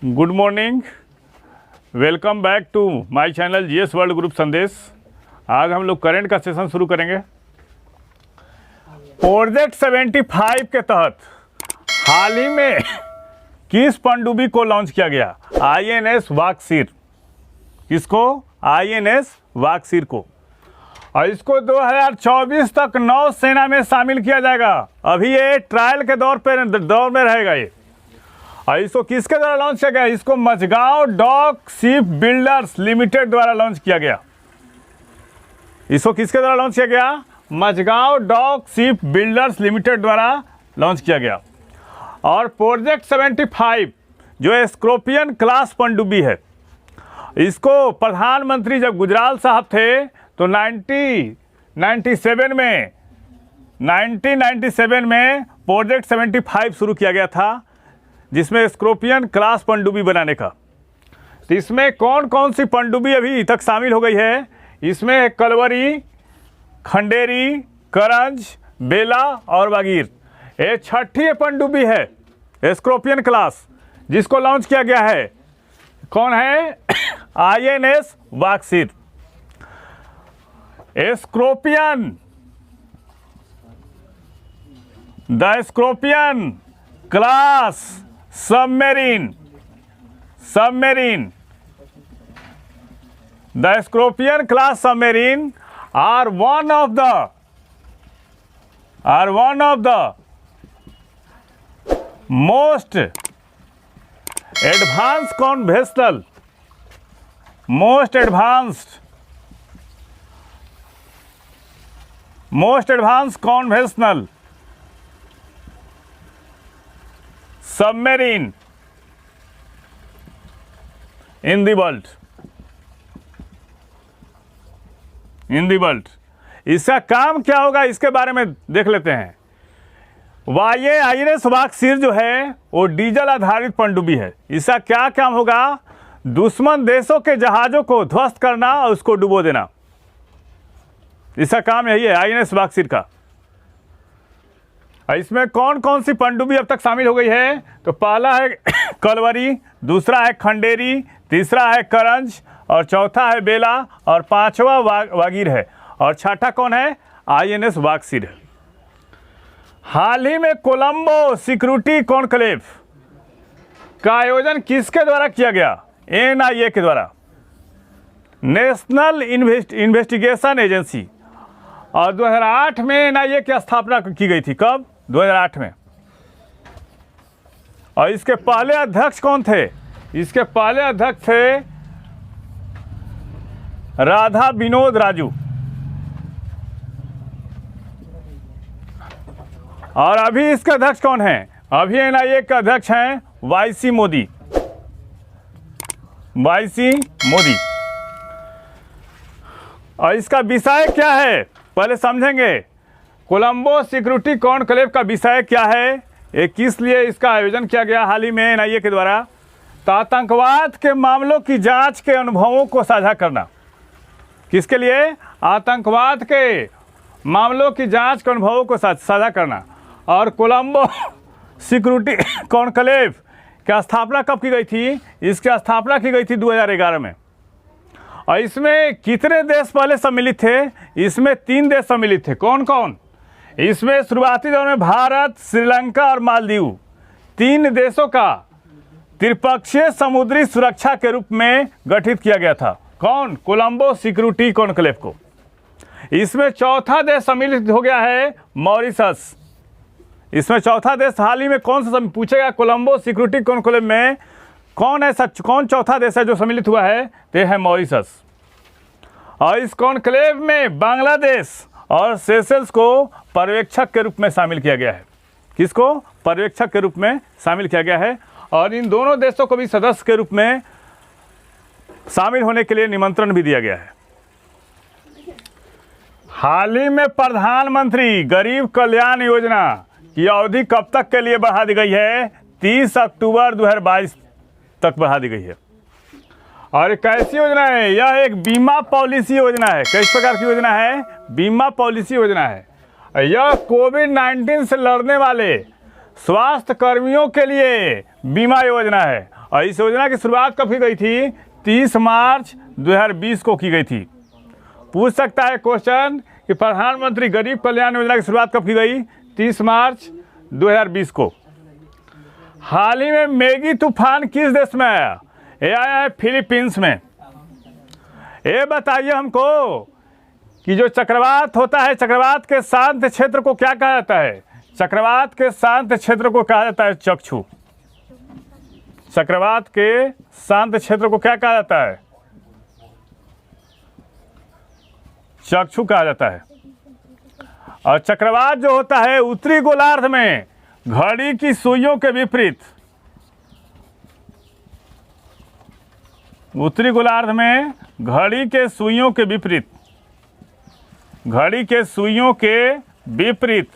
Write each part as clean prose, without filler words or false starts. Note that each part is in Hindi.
Good morning, welcome back to my channel GS world group Sandesh. आज हम लोग करंट का सेशन शुरू करेंगे। प्रोजेक्ट 75 के तहत हाल ही में किस पनडुब्बी को लॉन्च किया गया? आईएनएस वाकसीर। किसको? आईएनएस वाकसीर को। और इसको 2024 तक नौसेना में शामिल किया जाएगा। अभी ये ट्रायल के दौर में रहेगा ये। और इसको किसके द्वारा लॉन्च किया गया? इसको Mazagon dock ship builders limited द्वारा लॉन्च किया गया। इसको किसके द्वारा लॉन्च किया गया? Mazagon dock ship builders limited द्वारा लॉन्च किया गया। और प्रोजेक्ट 75 जो स्कॉर्पियन क्लास पनडुब्बी है, इसको प्रधानमंत्री जब गुजराल साहब थे तो 1997 में प्रोजेक्ट 75 शुरू किया गया था, जिसमें स्कॉर्पियन क्लास पनडुब्बी बनाने का। तो इसमें कौन कौन सी पनडुब्बी अभी तक शामिल हो गई है? इसमें कलवरी, खंडेरी, करंज, बेला और वागीर। ये छठी पनडुब्बी है स्कॉर्पियन क्लास, जिसको लॉन्च किया गया है। कौन है? INS Vagsheer. The scorpion class submarine. The Scorpion class submarine are one of the most advanced conventional submarine in the world. इसका काम क्या होगा, इसके बारे में देख लेते हैं। ये आईएनएस वाकसीर जो है वो डीजल आधारित पनडुब्बी है। इसका क्या काम होगा? दुश्मन देशों के जहाज़ों को ध्वस्त करना और उसको डुबो देना। इसका काम यही है आईएनएस वाकसीर का। इसमें कौन कौन सी पनडुब्बी अब तक शामिल हो गई है? तो पहला है कलवरी, दूसरा है खंडेरी, तीसरा है करंज और चौथा है बेला और पांचवा वागीर है और छठा कौन है? आईएनएस वाकसीर है। हाल ही में कोलंबो सिक्योरिटी कॉन्क्लेव का आयोजन किसके द्वारा किया गया? एनआईए के द्वारा, नेशनल इन्वेस्टिगेशन एजेंसी। और 2008 में एनआईए की स्थापना की गई थी। कब? 2008 में। और इसके पहले अध्यक्ष कौन थे? इसके पहले अध्यक्ष थे राधा विनोद राजू। और अभी इसके अध्यक्ष कौन हैं? अभी एनआईए के अध्यक्ष हैं वाईसी मोदी। और इसका विषय क्या है पहले समझेंगे। कोलंबो सिक्योरिटी कॉन्क्लेव का विषय क्या है, ये किस लिए इसका आयोजन किया गया हाल ही में एनआईए के द्वारा? तो आतंकवाद के मामलों की जांच के अनुभवों को साझा करना। किसके लिए? आतंकवाद के मामलों की जांच के अनुभवों को साझा करना। और कोलंबो सिक्योरिटी कॉन्क्लेव की स्थापना कब की गई थी? इसकी स्थापना की गई थी 2011 में। और इसमें कितने देश पहले सम्मिलित थे? इसमें 3 देश सम्मिलित थे। कौन कौन? इसमें शुरुआती दौर में भारत, श्रीलंका और मालदीव, 3 देशों का त्रिपक्षीय समुद्री सुरक्षा के रूप में गठित किया गया था। कौन? कोलंबो सिक्योरिटी कॉन्क्लेव को। इसमें चौथा देश सम्मिलित हो गया है मॉरिशस। इसमें चौथा देश हाल ही में कौन सा पूछेगा? कोलंबो सिक्योरिटी कॉन्क्लेव में कौन चौथा देश है जो सम्मिलित हुआ है? ते है मॉरिशस। और इस कॉन्क्लेव में बांग्लादेश और सेशल्स को पर्यवेक्षक के रूप में शामिल किया गया है। किसको? पर्यवेक्षक के रूप में शामिल किया गया है। और इन दोनों देशों को भी सदस्य के रूप में शामिल होने के लिए निमंत्रण भी दिया गया है। हाल ही में प्रधानमंत्री गरीब कल्याण योजना की अवधि कब तक के लिए बढ़ा दी गई है? 30 अक्टूबर 2022 तक बढ़ा दी गई है। और कैसी योजना है? यह एक बीमा पॉलिसी योजना है। किस प्रकार की योजना है? बीमा पॉलिसी योजना है। यह कोविड-19 से लड़ने वाले स्वास्थ्य कर्मियों के लिए बीमा योजना है और इस योजना की शुरुआत कब की गई थी? 30 मार्च 2020 को की गई थी। पूछ सकता है क्वेश्चन कि प्रधानमंत्री गरीब कल्याण योजना की शुरुआत कब की गई? 30 मार्च 2020 को। हाल ही में मैगी तूफान किस देश में आया? ये आया है फिलीपींस में। ये बताइए हमको कि जो चक्रवात होता है, चक्रवात के शांत क्षेत्र को क्या कहा जाता है? चक्रवात के शांत क्षेत्र को कहा जाता है चक्षु। चक्रवात के शांत क्षेत्र को क्या कहा जाता है? चक्षु कहा जाता है। और चक्रवात जो होता है उत्तरी गोलार्ध में घड़ी की सुइयों के विपरीत, उत्तरी गोलार्ध में घड़ी के सुइयों के विपरीत, घड़ी के सुइयों के विपरीत,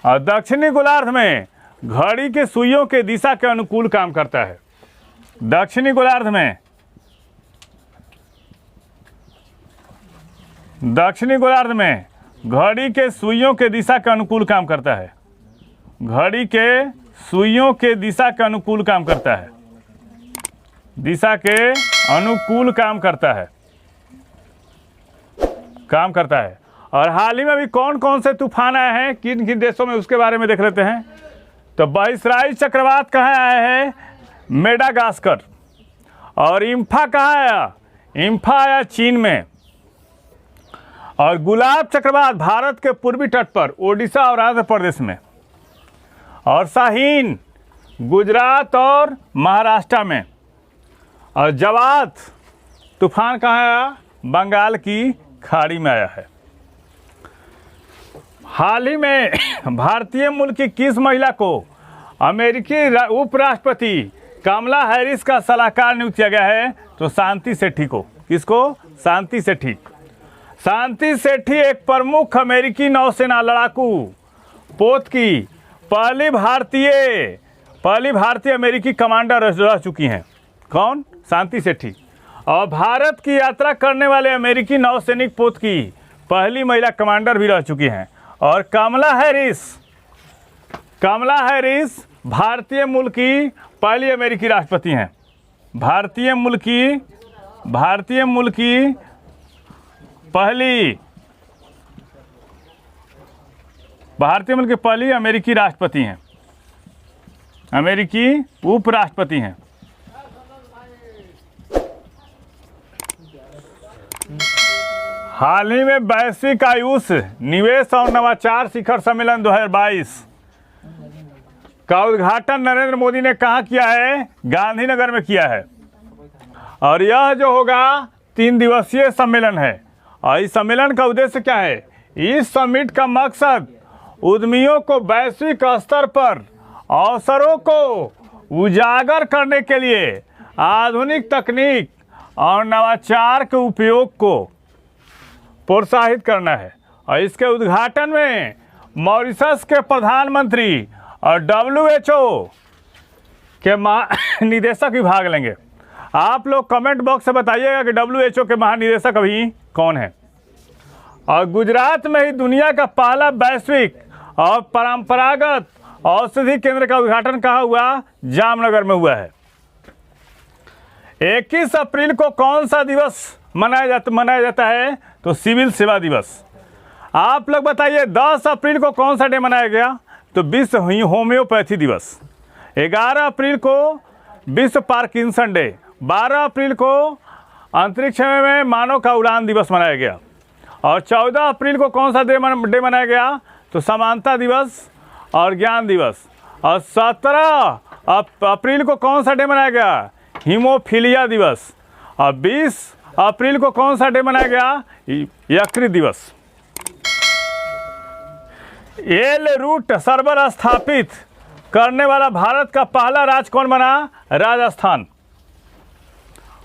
और दक्षिणी गोलार्ध में घड़ी के सुइयों के दिशा के अनुकूल काम करता है। दक्षिणी गोलार्ध में, दक्षिणी गोलार्ध में घड़ी के सुइयों के दिशा के अनुकूल काम करता है। घड़ी के सुइयों के दिशा के अनुकूल काम करता है। दिशा के अनुकूल काम करता है, काम करता है। और हाल ही में भी कौन कौन से तूफान आए हैं किन किन देशों में, उसके बारे में देख लेते हैं। तो वाइसराय चक्रवात कहाँ आया है? मेडागास्कर। और इम्फा कहाँ आया? इम्फा आया चीन में। और गुलाब चक्रवात भारत के पूर्वी तट पर ओडिशा और आंध्र प्रदेश में। और शाहीन गुजरात और महाराष्ट्र में। और जवाद तूफान कहाँ आया? बंगाल की खाड़ी में आया है। हाल ही में भारतीय मूल की किस महिला को अमेरिकी उपराष्ट्रपति कमला हैरिस का सलाहकार नियुक्त किया गया है? तो शांति सेठी को। किसको? शांति सेठी। शांति सेठी एक प्रमुख अमेरिकी नौसेना लड़ाकू पोत की पहली भारतीय अमेरिकी कमांडर रह चुकी हैं। कौन? शांति सेठी। और भारत की यात्रा करने वाले अमेरिकी नौसैनिक पोत की पहली महिला कमांडर भी रह चुकी हैं। और कमला हैरिस भारतीय मूल की पहली अमेरिकी राष्ट्रपति हैं। भारतीय मूल की पहली अमेरिकी राष्ट्रपति हैं, अमेरिकी उपराष्ट्रपति हैं। हाल ही में वैश्विक आयुष निवेश और नवाचार शिखर सम्मेलन 2022 का उद्घाटन नरेंद्र मोदी ने कहाँ किया है? गांधीनगर में किया है। और यह जो होगा 3 दिवसीय सम्मेलन है। और इस सम्मेलन का उद्देश्य क्या है? इस समिट का मकसद उद्यमियों को वैश्विक स्तर पर अवसरों को उजागर करने के लिए आधुनिक तकनीक और नवाचार के उपयोग को प्रोत्साहित करना है। और इसके उद्घाटन में मॉरिशस के प्रधानमंत्री और WHO के निदेशक भी भाग लेंगे। आप लोग कमेंट बॉक्स से बताइएगा कि WHO के महानिदेशक अभी कौन है। और गुजरात में ही दुनिया का पहला वैश्विक और परंपरागत औषधि केंद्र का उद्घाटन कहाँ हुआ? जामनगर में हुआ है। 21 अप्रैल को कौन सा दिवस मनाया जाता है? तो सिविल सेवा दिवस। आप लोग बताइए 10 अप्रैल को कौन सा डे मनाया गया? तो विश्व होम्योपैथी दिवस। 11 अप्रैल को विश्व पार्किंसन डे। 12 अप्रैल को अंतरिक्ष में मानव का उड़ान दिवस मनाया गया। और 14 अप्रैल को कौन सा डे मनाया गया? तो समानता दिवस और ज्ञान दिवस। और 17 अप्रैल को कौन सा डे मनाया गया? हीमोफीलिया दिवस। और 20 अप्रैल को कौन सा डे मनाया गया? यकृत दिवस। एल रूट सर्वर स्थापित करने वाला भारत का पहला राज्य कौन बना? राजस्थान।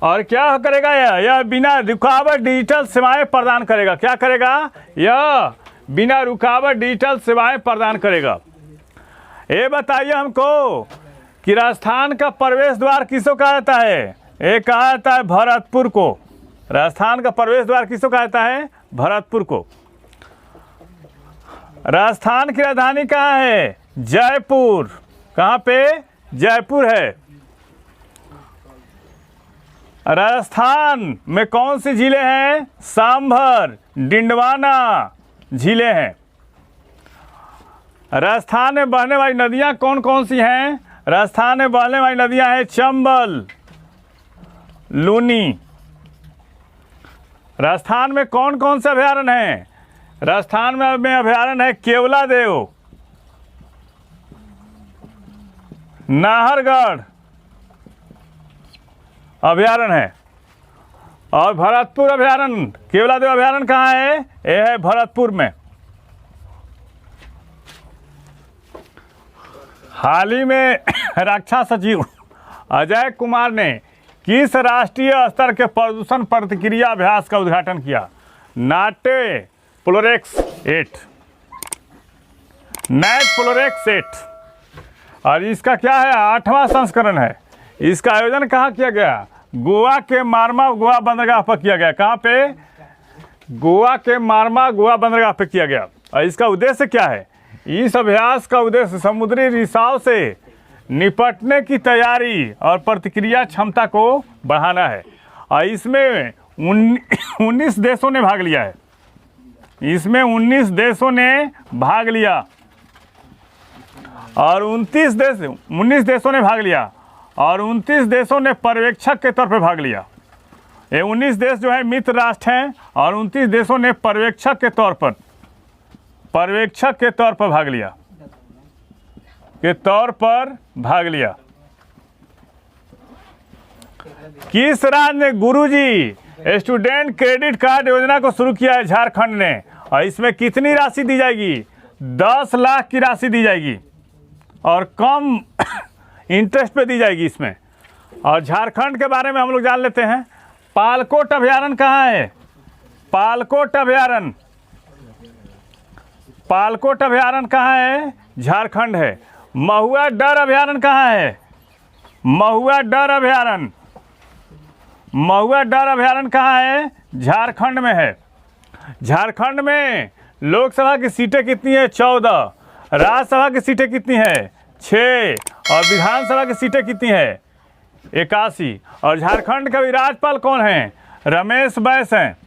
और क्या करेगा यह बिना रुकावट डिजिटल सेवाएं प्रदान करेगा। क्या करेगा? यह बिना रुकावट डिजिटल सेवाएं प्रदान करेगा। ये बताइए हमको कि राजस्थान का प्रवेश द्वार किसको कहा जाता है? ये कहा जाता है भरतपुर को। राजस्थान का प्रवेश द्वार किसको कहा जाता है? भरतपुर को। राजस्थान की राजधानी कहाँ है? जयपुर। कहाँ पे? जयपुर है। राजस्थान में कौन सी झीलें हैं? सांभर, डिंडवाना झीलें हैं। राजस्थान में बहने वाली नदियां कौन कौन सी हैं? राजस्थान में बहने वाली नदियां हैं चंबल, लूनी। राजस्थान में कौन कौन से अभयारण्य हैं? राजस्थान में अभयारण्य है केवलादेव, नाहरगढ़ अभयारण्य है, और भरतपुर अभयारण्य। केवलादेव अभयारण्य कहाँ है? यह है भरतपुर में। हाल ही में रक्षा सचिव अजय कुमार ने किस राष्ट्रीय स्तर के प्रदूषण प्रतिक्रिया अभ्यास का उद्घाटन किया? नाटे फ्लोरेक्स 8, नेट फ्लोरेक्स 8, और इसका क्या है? 8वां संस्करण है। इसका आयोजन कहाँ किया गया? गोवा के मार्मा गोवा बंदरगाह पर किया गया। कहाँ पे? गोवा के मार्मा गोवा बंदरगाह पर किया गया। और इसका उद्देश्य क्या है? इस अभ्यास का उद्देश्य समुद्री रिसाव से निपटने की तैयारी और प्रतिक्रिया क्षमता को बढ़ाना है। और इसमें 19 देशों ने भाग लिया है। इसमें 19 देशों ने भाग लिया और 19 देशों ने भाग लिया और 29 देशों ने पर्यवेक्षक के तौर पर भाग लिया। ये 19 देश जो है मित्र राष्ट्र हैं और 29 देशों ने पर्यवेक्षक के तौर पर भाग लिया। किस राज्य ने गुरुजी स्टूडेंट क्रेडिट कार्ड योजना को शुरू किया है? झारखंड ने। और इसमें कितनी राशि दी जाएगी? 10 लाख की राशि दी जाएगी और कम इंटरेस्ट पे दी जाएगी इसमें। और झारखंड के बारे में हम लोग जान लेते हैं। पालकोट अभयारण्य कहाँ है? पालकोट अभयारण्य कहाँ है? झारखंड है। महुआ डर अभयारण्य कहाँ है? महुआ डर अभयारण्य कहाँ है? झारखंड में है। झारखंड में लोकसभा की सीटें कितनी है? 14। राज्यसभा की सीटें कितनी है? 6। और विधानसभा की सीटें कितनी है? 81। और झारखंड के राज्यपाल कौन हैं? रमेश बैस हैं।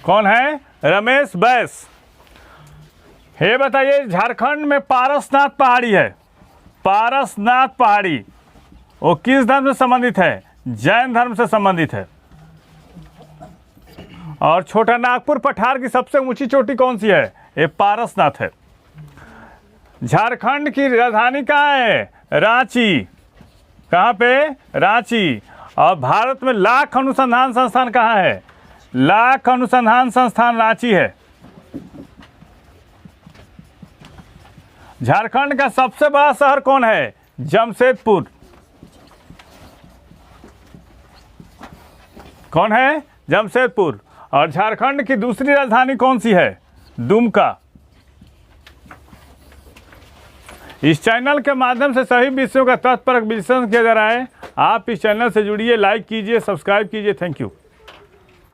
कौन है? रमेश बैस। ये बताइए, झारखंड में पारसनाथ पहाड़ी है। पारसनाथ पहाड़ी वो किस धर्म से संबंधित है? जैन धर्म से संबंधित है। और छोटा नागपुर पठार की सबसे ऊंची चोटी कौन सी है? ये पारसनाथ है। झारखंड की राजधानी कहाँ है? रांची। कहाँ पे? रांची। और भारत में लाख अनुसंधान संस्थान कहाँ है? लाख अनुसंधान संस्थान रांची है। झारखंड का सबसे बड़ा शहर कौन है? जमशेदपुर। कौन है? जमशेदपुर। और झारखंड की दूसरी राजधानी कौन सी है? दुमका। इस चैनल के माध्यम से सभी विषयों का तथ्यपरक विश्लेषण किया जा रहा है। आप इस चैनल से जुड़िए, लाइक कीजिए, सब्सक्राइब कीजिए। Thank you.